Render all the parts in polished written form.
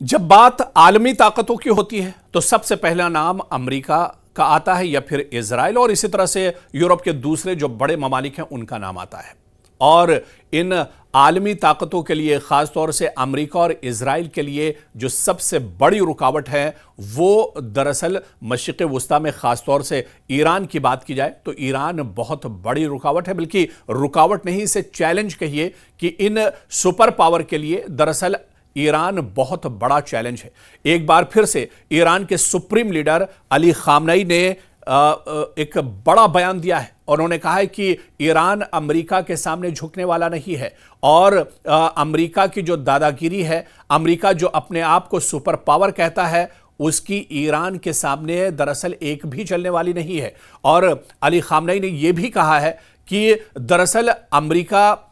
जब बात आलमी ताकतों की होती है तो सबसे पहला नाम अमेरिका का आता है या फिर इजराइल, और इसी तरह से यूरोप के दूसरे जो बड़े ममालिक हैं उनका नाम आता है। और इन आलमी ताकतों के लिए, खासतौर से अमेरिका और इजराइल के लिए जो सबसे बड़ी रुकावट है वो दरअसल मशरिक़ वुस्ता में खासतौर से ईरान की बात की जाए तो ईरान बहुत बड़ी रुकावट है, बल्कि रुकावट नहीं, इसे चैलेंज कहिए कि इन सुपर पावर के लिए दरअसल ईरान बहुत बड़ा चैलेंज है। एक बार फिर से ईरान के सुप्रीम लीडर अली खामनेई ने एक बड़ा बयान दिया है और उन्होंने कहा है कि ईरान अमेरिका के सामने झुकने वाला नहीं है और अमेरिका की जो दादागिरी है, अमेरिका जो अपने आप को सुपर पावर कहता है, उसकी ईरान के सामने दरअसल एक भी चलने वाली नहीं है। और अली खामनेई ने यह भी कहा है कि दरअसल अमेरिका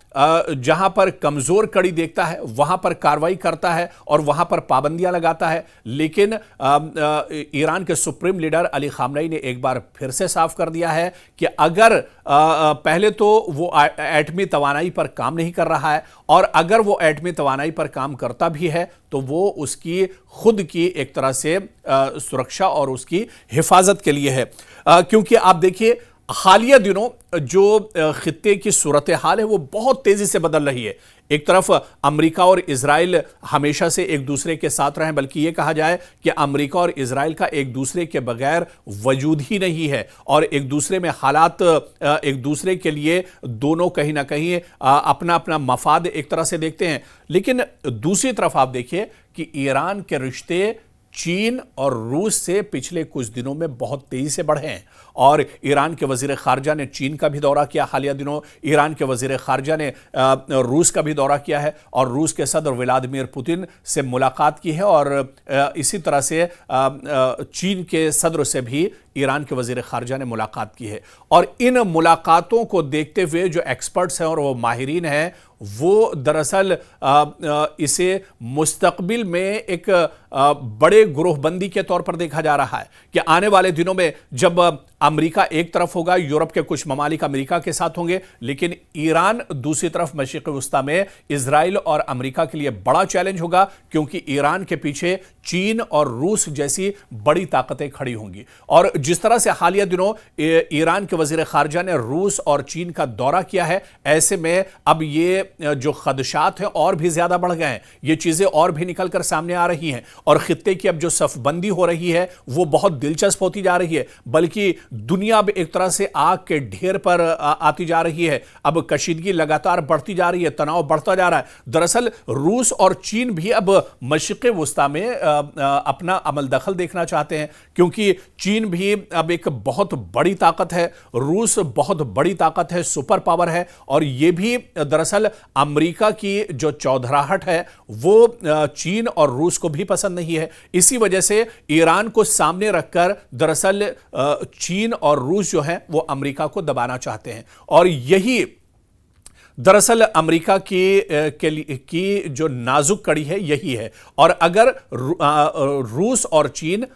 जहां पर कमजोर कड़ी देखता है वहां पर कार्रवाई करता है और वहां पर पाबंदियां लगाता है, लेकिन ईरान के सुप्रीम लीडर अली खामनेई ने एक बार फिर से साफ कर दिया है कि अगर पहले तो वो एटमी तवानाई पर काम नहीं कर रहा है, और अगर वो एटमी तवानाई पर काम करता भी है तो वो उसकी खुद की एक तरह से सुरक्षा और उसकी हिफाजत के लिए है। क्योंकि आप देखिए हालिया दिनों जो खित्ते की सूरत हाल है वो बहुत तेजी से बदल रही है। एक तरफ अमेरिका और इजराइल हमेशा से एक दूसरे के साथ रहे, बल्कि यह कहा जाए कि अमेरिका और इजराइल का एक दूसरे के बगैर वजूद ही नहीं है और एक दूसरे में हालात एक दूसरे के लिए दोनों कहीं ना कहीं अपना अपना मफाद एक तरह से देखते हैं। लेकिन दूसरी तरफ आप देखिए कि ईरान के रिश्ते चीन और रूस से पिछले कुछ दिनों में बहुत तेजी से बढ़े हैं और ईरान के वजीर खारजा ने चीन का भी दौरा किया हालिया दिनों, ईरान के वजीर खारजा ने रूस का भी दौरा किया है और रूस के सदर व्लादिमीर पुतिन से मुलाकात की है और इसी तरह से चीन के सदर से भी ईरान के वजीर खारजा ने मुलाकात की है। और इन मुलाकातों को देखते हुए जो एक्सपर्ट्स हैं और वो माहिरीन हैं वो दरअसल इसे मुस्तकबिल में एक बड़े ग्रोहबंदी के तौर पर देखा जा रहा है कि आने वाले दिनों में जब अमेरिका एक तरफ होगा, यूरोप के कुछ ममालिक अमेरिका के साथ होंगे, लेकिन ईरान दूसरी तरफ मशरिक़ वुस्ता में इजराइल और अमेरिका के लिए बड़ा चैलेंज होगा, क्योंकि ईरान के पीछे चीन और रूस जैसी बड़ी ताकतें खड़ी होंगी। और जिस तरह से हालिया दिनों ईरान के वजीर खारजा ने रूस और चीन का दौरा किया है, ऐसे में अब ये जो खदशात हैं और भी ज्यादा बढ़ गए हैं, ये चीजें और भी निकलकर सामने आ रही हैं और खित्ते की अब जो सफबंदी हो रही है वो बहुत दिलचस्प होती जा रही है, बल्कि दुनिया अब एक तरह से आग के ढेर पर आती जा रही है। अब कशीदगी लगातार बढ़ती जा रही है, तनाव बढ़ता जा रहा है। दरअसल रूस और चीन भी अब मशरिक़ वुस्ता में अपना अमल दखल देखना चाहते हैं, क्योंकि चीन भी अब एक बहुत बड़ी ताकत है, रूस बहुत बड़ी ताकत है, सुपर पावर है, और यह भी दरअसल अमेरिका की जो चौधराहट है वो चीन और रूस को भी पसंद नहीं है। इसी वजह से ईरान को सामने रखकर दरअसल चीन और रूस जो है वो अमेरिका को दबाना चाहते हैं, और यही दरअसल अमेरिका की जो नाजुक कड़ी है यही है। और अगर रूस और चीन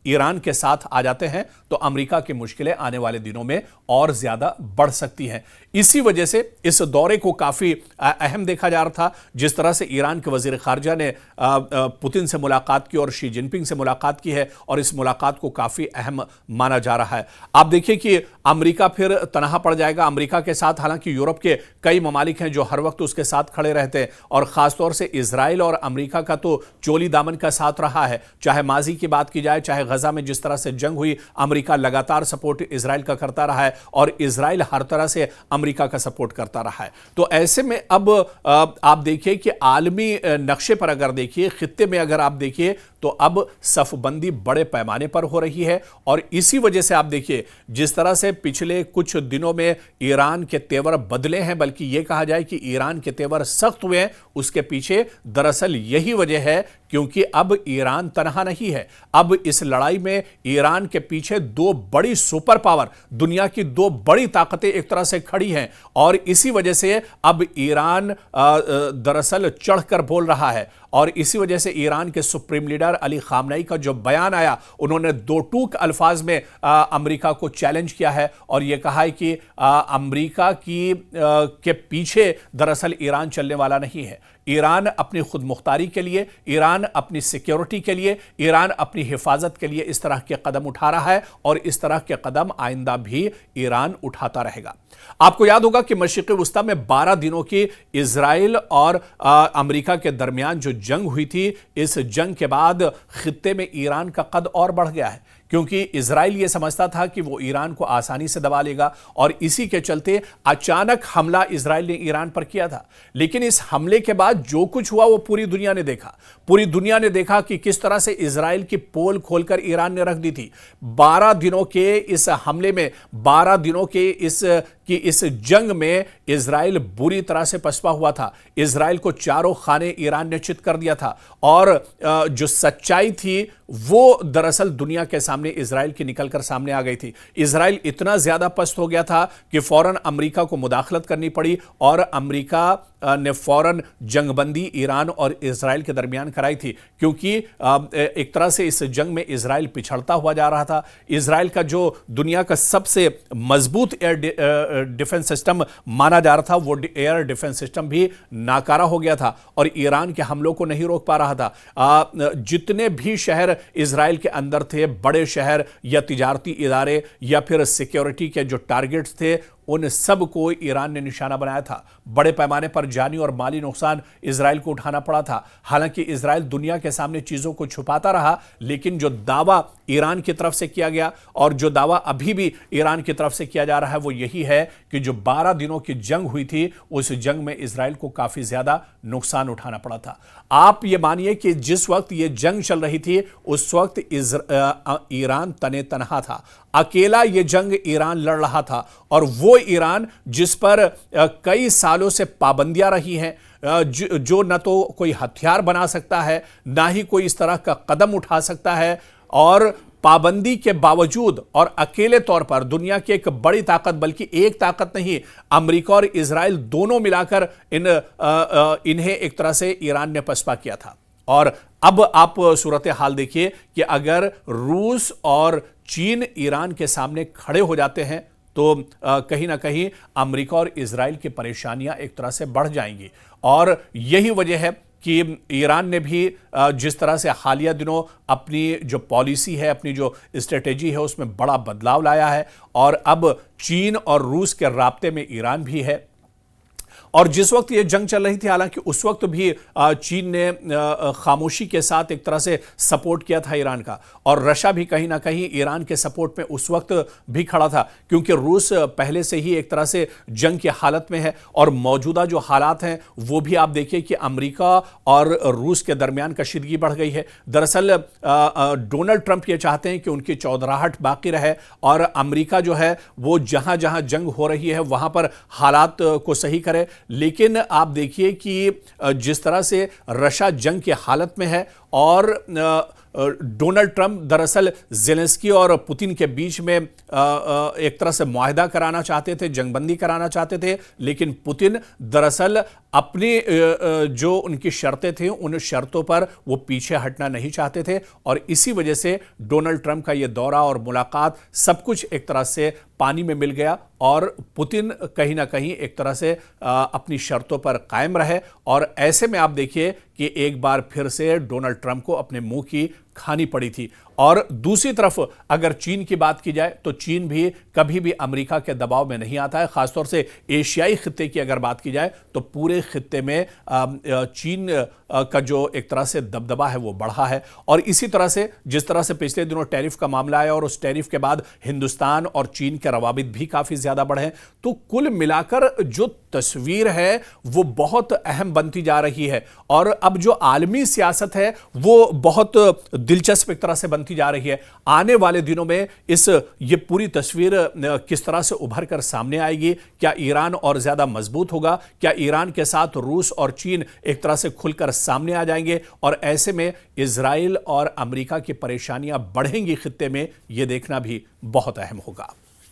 ईरान के साथ आ जाते हैं तो अमेरिका की मुश्किलें आने वाले दिनों में और ज्यादा बढ़ सकती हैं। इसी वजह से इस दौरे को काफी अहम देखा जा रहा था। जिस तरह से ईरान के वजीर खारजा ने पुतिन से मुलाकात की और शी जिनपिंग से मुलाकात की है, और इस मुलाकात को काफी अहम माना जा रहा है। आप देखिए कि अमेरिका फिर तनहा पड़ जाएगा अमेरिका के साथ, हालांकि यूरोप के कई ममालिक हैं जो हर वक्त उसके साथ खड़े रहते हैं, और खासतौर से इजराइल और अमेरिका का तो चोली दामन का साथ रहा है। चाहे माजी की बात की जाए, चाहे गजा में जिस तरह से जंग हुई, अमेरिका लगातार सपोर्ट इजराइल का करता रहा है और इजराइल हर तरह से अमेरिका का सपोर्ट करता रहा है। तो ऐसे में अब आप देखिए कि आलमी नक्शे पर अगर देखिए, खित्ते में अगर आप देखिए, तो अब सफबंदी बड़े पैमाने पर हो रही है। और इसी वजह से आप देखिए जिस तरह से पिछले कुछ दिनों में ईरान के तेवर बदले हैं, बल्कि यह कहा जाए कि ईरान के तेवर सख्त हुए हैं, उसके पीछे दरअसल यही वजह है क्योंकि अब ईरान तनहा नहीं है। अब इस लड़ाई में ईरान के पीछे दो बड़ी सुपर पावर, दुनिया की दो बड़ी ताकतें एक तरह से खड़ी हैं, और इसी वजह से अब ईरान दरअसल चढ़कर बोल रहा है। और इसी वजह से ईरान के सुप्रीम लीडर अली खामनेई का जो बयान आया, उन्होंने दो टूक अल्फाज में अमेरिका को चैलेंज किया है और यह कहा है कि अमेरिका के पीछे दरअसल ईरान चलने वाला नहीं है। ईरान अपनी खुद मुख्तारी के लिए, ईरान अपनी सिक्योरिटी के लिए, ईरान अपनी हिफाजत के लिए इस तरह के कदम उठा रहा है और इस तरह के कदम आइंदा भी ईरान उठाता रहेगा। आपको याद होगा कि मशरिक़ वुस्ता में 12 दिनों की इजराइल और अमेरिका के दरमियान जो जंग हुई थी, इस जंग के बाद खित्ते में ईरान का कद और बढ़ गया है, क्योंकि इजराइल यह समझता था कि वो ईरान को आसानी से दबा लेगा और इसी के चलते अचानक हमला इजराइल ने ईरान पर किया था। लेकिन इस हमले के बाद जो कुछ हुआ वो पूरी दुनिया ने देखा। पूरी दुनिया ने देखा कि किस तरह से इजराइल की पोल खोलकर ईरान ने रख दी थी। 12 दिनों के इस हमले में, 12 दिनों के इस जंग में इजराइल बुरी तरह से पछता हुआ था। इजराइल को चारों खाने ईरान ने चित कर दिया था और जो सच्चाई थी वो दरअसल दुनिया के सामने इजराइल की निकलकर सामने आ गई थी। इजराइल इतना ज्यादा पस्त हो गया था कि फौरन अमेरिका को मुदाखलत करनी पड़ी और अमेरिका ने फौरन जंगबंदी ईरान और इजराइल के दरमियान कराई थी, क्योंकि एक तरह से इस जंग में इजराइल पिछड़ता हुआ जा रहा था। इजराइल का जो दुनिया का सबसे मजबूत एयर डिफेंस सिस्टम माना जा रहा था, वो एयर डिफेंस सिस्टम भी नाकारा हो गया था और ईरान के हमलों को नहीं रोक पा रहा था। जितने भी शहर इजराइल के अंदर थे, बड़े शहर या तिजारती इदारे या फिर सिक्योरिटी के जो टारगेट्स थे, उन सब को ईरान ने निशाना बनाया था। बड़े पैमाने पर जानी और माली नुकसान इजराइल को उठाना पड़ा था। हालांकि इजराइल दुनिया के सामने चीजों को छुपाता रहा, लेकिन जो दावा ईरान की तरफ से किया गया और जो दावा अभी भी ईरान की तरफ से किया जा रहा है वो यही है कि जो 12 दिनों की जंग हुई थी, उस जंग में इजराइल को काफी ज्यादा नुकसान उठाना पड़ा था। आप ये मानिए कि जिस वक्त ये जंग चल रही थी उस वक्त ईरान तने तनहा था। अकेला ये जंग ईरान लड़ रहा था और वो ईरान जिस पर कई सालों से पाबंदियां रही हैं, जो न तो कोई हथियार बना सकता है, ना ही कोई इस तरह का कदम उठा सकता है, और पाबंदी के बावजूद और अकेले तौर पर दुनिया की एक बड़ी ताकत, बल्कि एक ताकत नहीं, अमेरिका और इजराइल दोनों मिलाकर इन्हें एक तरह से ईरान ने पसपा किया था। और अब आप सूरत हाल देखिए कि अगर रूस और चीन ईरान के सामने खड़े हो जाते हैं तो कहीं ना कहीं अमेरिका और इजराइल की परेशानियां एक तरह से बढ़ जाएंगी। और यही वजह है कि ईरान ने भी जिस तरह से हालिया दिनों अपनी जो पॉलिसी है, अपनी जो स्ट्रेटेजी है, उसमें बड़ा बदलाव लाया है और अब चीन और रूस के राब्ते में ईरान भी है। और जिस वक्त ये जंग चल रही थी, हालांकि उस वक्त भी चीन ने खामोशी के साथ एक तरह से सपोर्ट किया था ईरान का, और रशिया भी कहीं ना कहीं ईरान के सपोर्ट में उस वक्त भी खड़ा था, क्योंकि रूस पहले से ही एक तरह से जंग की हालत में है। और मौजूदा जो हालात हैं वो भी आप देखिए कि अमेरिका और रूस के दरमियान कशीदगी बढ़ गई है। दरअसल डोनाल्ड ट्रंप ये चाहते हैं कि उनकी चौधराहट बाकी रहे और अमेरिका जो है वो जहां जहां जंग हो रही है वहां पर हालात को सही करे। लेकिन आप देखिए कि जिस तरह से रशिया जंग की हालत में है और डोनाल्ड ट्रंप दरअसल ज़ेलेंस्की और पुतिन के बीच में एक तरह से मुआहदा कराना चाहते थे, जंगबंदी कराना चाहते थे, लेकिन पुतिन दरअसल अपनी जो उनकी शर्तें थी उन शर्तों पर वो पीछे हटना नहीं चाहते थे। और इसी वजह से डोनाल्ड ट्रंप का ये दौरा और मुलाकात सब कुछ एक तरह से पानी में मिल गया और पुतिन कहीं ना कहीं एक तरह से अपनी शर्तों पर कायम रहे। और ऐसे में आप देखिए कि एक बार फिर से डोनाल्ड ट्रंप को अपने मुंह की खानी पड़ी थी। और दूसरी तरफ अगर चीन की बात की जाए तो चीन भी कभी भी अमेरिका के दबाव में नहीं आता है। खासतौर से एशियाई खित्ते की अगर बात की जाए तो पूरे खित्ते में चीन का जो एक तरह से दबदबा है वो बढ़ा है। और इसी तरह से जिस तरह से पिछले दिनों टैरिफ का मामला आया और उस टैरिफ के बाद हिंदुस्तान और चीन के रवाबित भी काफी ज्यादा बढ़े, तो कुल मिलाकर जो तस्वीर है वो बहुत अहम बनती जा रही है। और अब जो आलमी सियासत है वो बहुत दिलचस्प एक तरह से बनती जा रही है। आने वाले दिनों में ये पूरी तस्वीर किस तरह से उभर कर सामने आएगी? क्या ईरान और ज्यादा मजबूत होगा? क्या ईरान के साथ रूस और चीन एक तरह से खुलकर सामने आ जाएंगे? और ऐसे में इजराइल और अमेरिका की परेशानियां बढ़ेंगी खित्ते में, यह देखना भी बहुत अहम होगा।